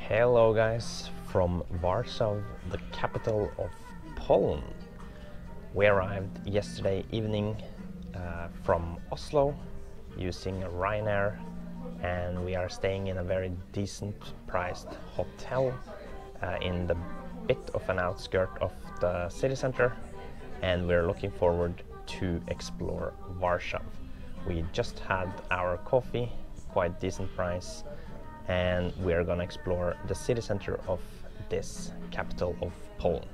Hello guys, from Warsaw, the capital of Poland. We arrived yesterday evening from Oslo using Ryanair, and we are staying in a very decent priced hotel in the bit of an outskirt of the city center, and we're looking forward to explore Warsaw. We just had our coffee, quite decent price, and we're gonna explore the city center of this capital of Poland.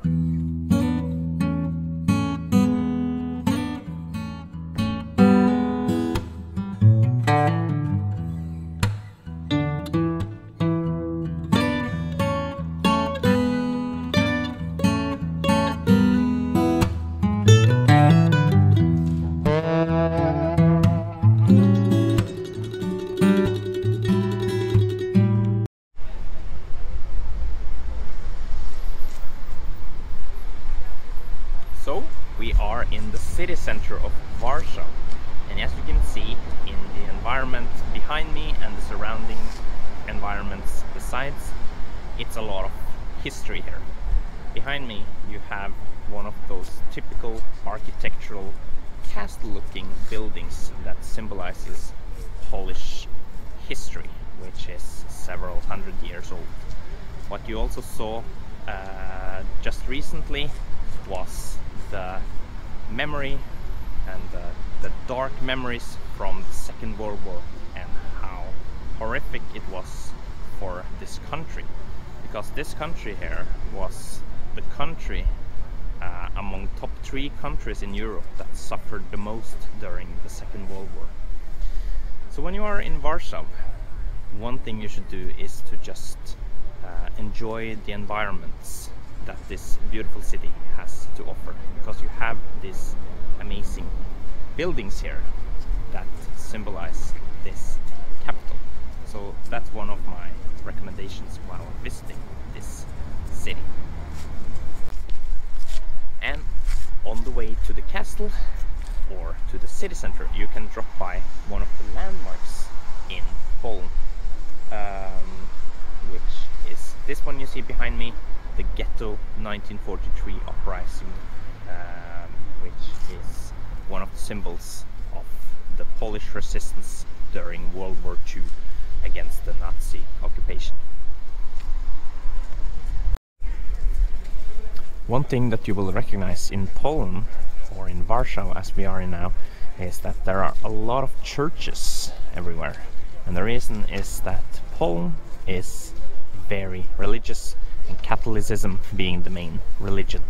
So we are in the city center of Warsaw, and as you can see in the environment behind me and the surrounding environments besides, it's a lot of history here. Behind me you have one of those typical architectural castle-looking buildings that symbolizes Polish history, which is several hundred years old. What you also saw just recently was the memory and the dark memories from the Second World War, and how horrific it was for this country, because this country here was the country among top 3 countries in Europe that suffered the most during the Second World War. So when you are in Warsaw, one thing you should do is to just enjoy the environments that this beautiful city has to offer, because you have these amazing buildings here that symbolize this capital. So that's one of my recommendations while visiting this city. And on the way to the castle or to the city center, you can drop by one of the landmarks in Poland, which is this one you see behind me, the Ghetto 1943 uprising, which is one of the symbols of the Polish resistance during World War II against the Nazi occupation. One thing that you will recognize in Poland, or in Warsaw as we are in now, is that there are a lot of churches everywhere. And the reason is that Poland is very religious, and Catholicism being the main religion.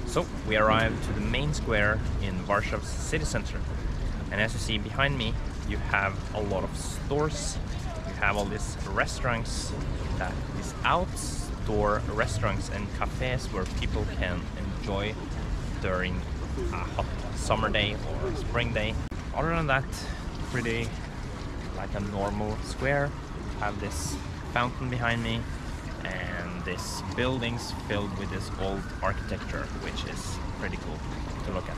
So we arrived to the main square in Warsaw's city center, and as you see behind me, you have a lot of stores. You have all these restaurants, that is outdoor restaurants and cafes where people can enjoy during a hot summer day or spring day. Other than that, pretty like a normal square. You have this fountain behind me, and this buildings filled with this old architecture, which is pretty cool to look at.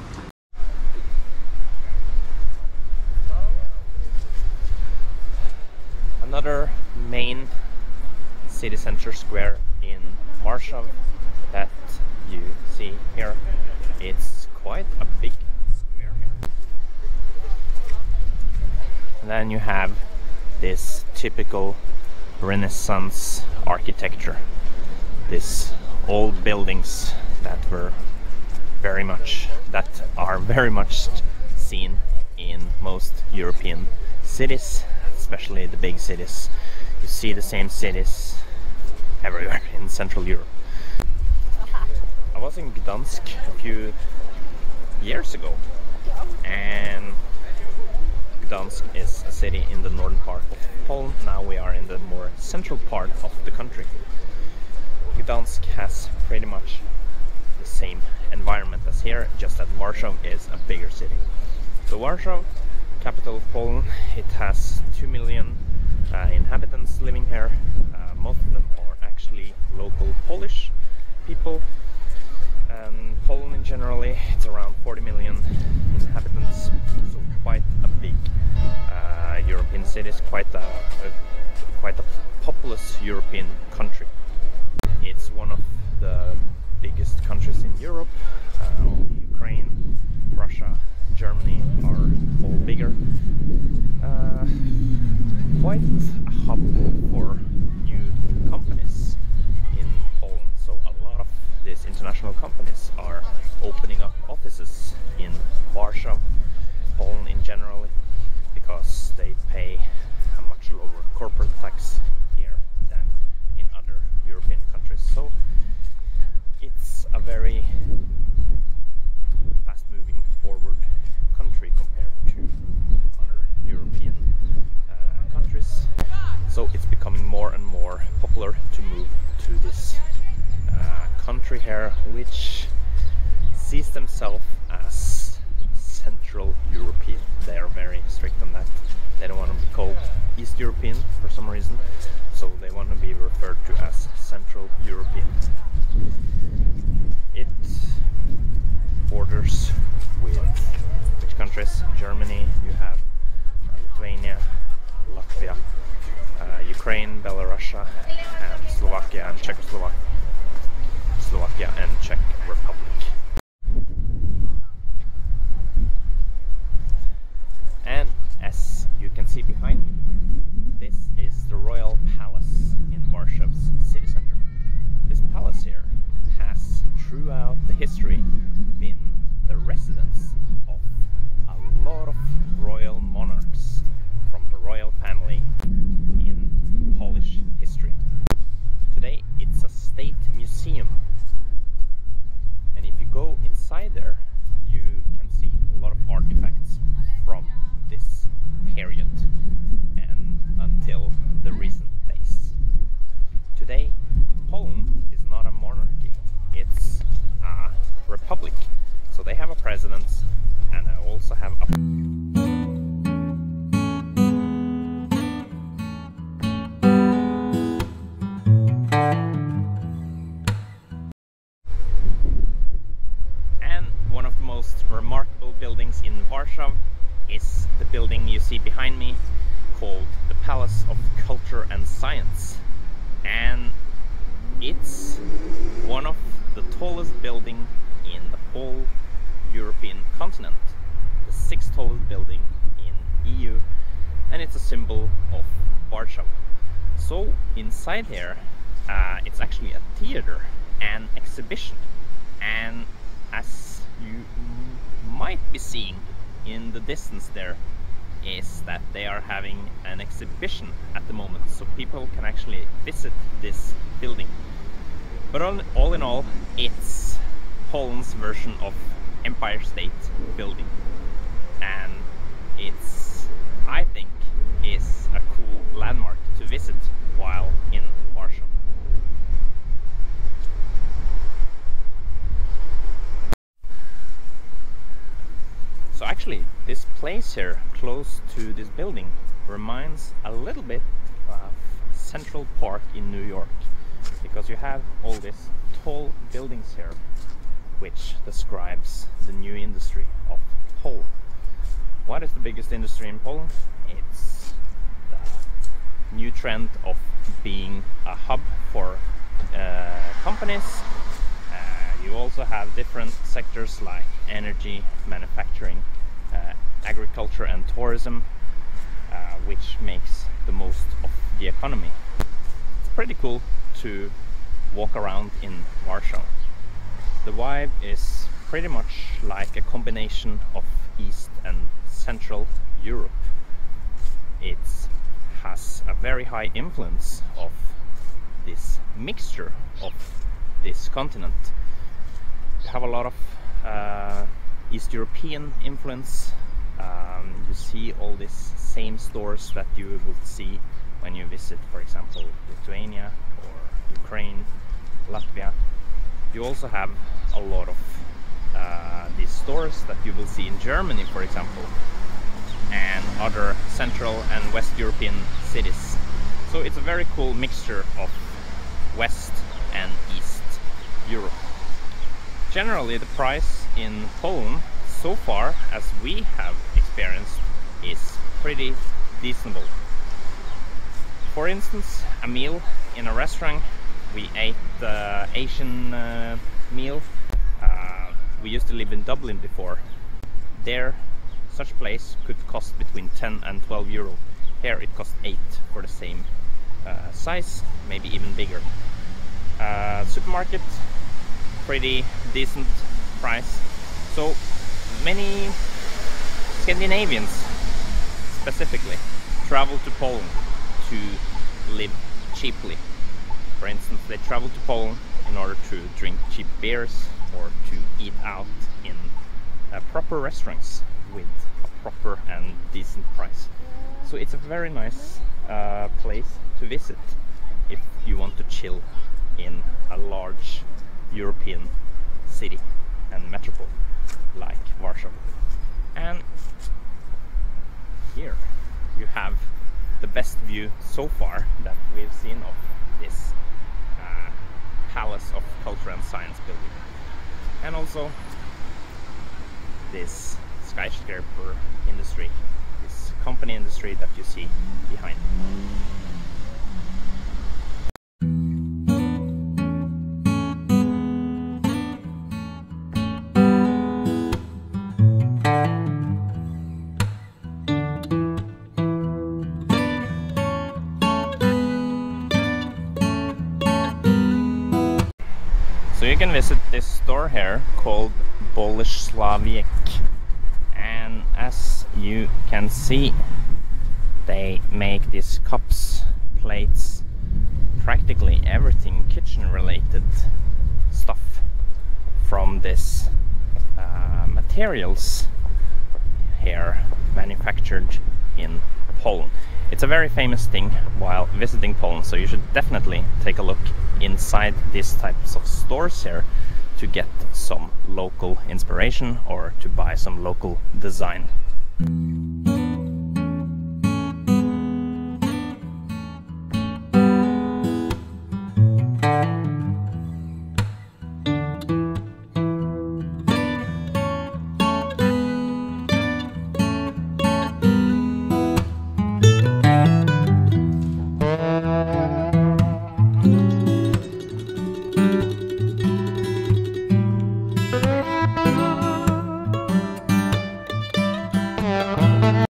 Another main city center square in Warsaw that you see here, it's quite a big square here. And then you have this typical Renaissance architecture, these old buildings that are very much seen in most European cities, especially the big cities. You see the same cities everywhere in Central Europe. I was in Gdansk a few years ago, and Gdansk is a city in the northern part of Poland. Now we are in the more central part of the country. Gdansk has pretty much the same environment as here, just that Warsaw is a bigger city. So Warsaw, capital of Poland, it has 2 million inhabitants living here. Most of them are actually local Polish people. Poland in generally, it's around 40 million inhabitants, so quite a big European city, quite a populous European country. It's one of the biggest countries in Europe. Ukraine, Russia, Germany are all bigger. Quite a hub for new companies in Poland. So a lot of these international companies are opening up offices in Warsaw, Poland in general, because they pay a much lower corporate tax here than in other European countries. So it's a very fast-moving forward country compared to other European countries. So it's becoming more and more popular to move to this country here, which sees themselves as Central European. They are very strict on that. They don't want to be called East European for some reason, so they want to be referred to as Central European. It borders with which countries? Germany, you have Lithuania, Latvia, Ukraine, Belarus, and Slovakia and Czechoslovakia and Czech Republic. And as you can see behind me, this is the Royal Palace in Warshaw's city center. This palace here has throughout the history been the residence of a lot of royal monarchs from the royal family in Polish history. Today it's a state museum, and if you go inside there you can see a lot of artifacts from this period and until the recent days. Today Poland is not a monarchy, it's a republic. So they have a president, and I also have a and one of the most remarkable buildings in Warsaw is the building you see behind me, called the Palace of Culture and Science. And it's one of the tallest buildings in the whole European continent, the 6th tallest building in EU, and it's a symbol of Warsaw. So inside here it's actually a theater and exhibition, and as you might be seeing in the distance there is that they are having an exhibition at the moment, so people can actually visit this building. But all in all, it's Poland's version of Empire State Building, and it's, I think, is a cool landmark to visit while in Warsaw. So actually this place here close to this building reminds a little bit of Central Park in New York, because you have all these tall buildings here which describes the new industry of Poland. What is the biggest industry in Poland? It's the new trend of being a hub for companies. You also have different sectors like energy, manufacturing, agriculture and tourism, which makes the most of the economy. It's pretty cool to walk around in Warsaw. The vibe is pretty much like a combination of East and Central Europe. It has a very high influence of this mixture of this continent. You have a lot of East European influence. You see all these same stores that you will see when you visit, for example, Lithuania or Ukraine Latvia. You also have a lot of these stores that you will see in Germany, for example, and other Central and West European cities. So it's a very cool mixture of West and East Europe. Generally, the price in Poland, so far as we have experienced, is pretty decent. For instance, a meal in a restaurant, we ate the Asian meal. We used to live in Dublin before. There, such place could cost between 10 and 12 euro. Here it costs 8 for the same size, maybe even bigger. Supermarket, pretty decent price. So many Scandinavians specifically travel to Poland to live cheaply. For instance, they travel to Poland in order to drink cheap beers or to eat out in proper restaurants with a proper and decent price. So it's a very nice place to visit if you want to chill in a large European city and metropole like Warsaw. And here you have the best view so far that we've seen of this Palace of Culture and Science building, and also this skyscraper industry, this company industry that you see behind. So you can visit this store here called Polish Lithuanian, and as you can see, they make these cups, plates, practically everything kitchen related stuff from this materials here manufactured in Poland. It's a very famous thing while visiting Poland, so you should definitely take a look inside these types of stores here to get some local inspiration or to buy some local design.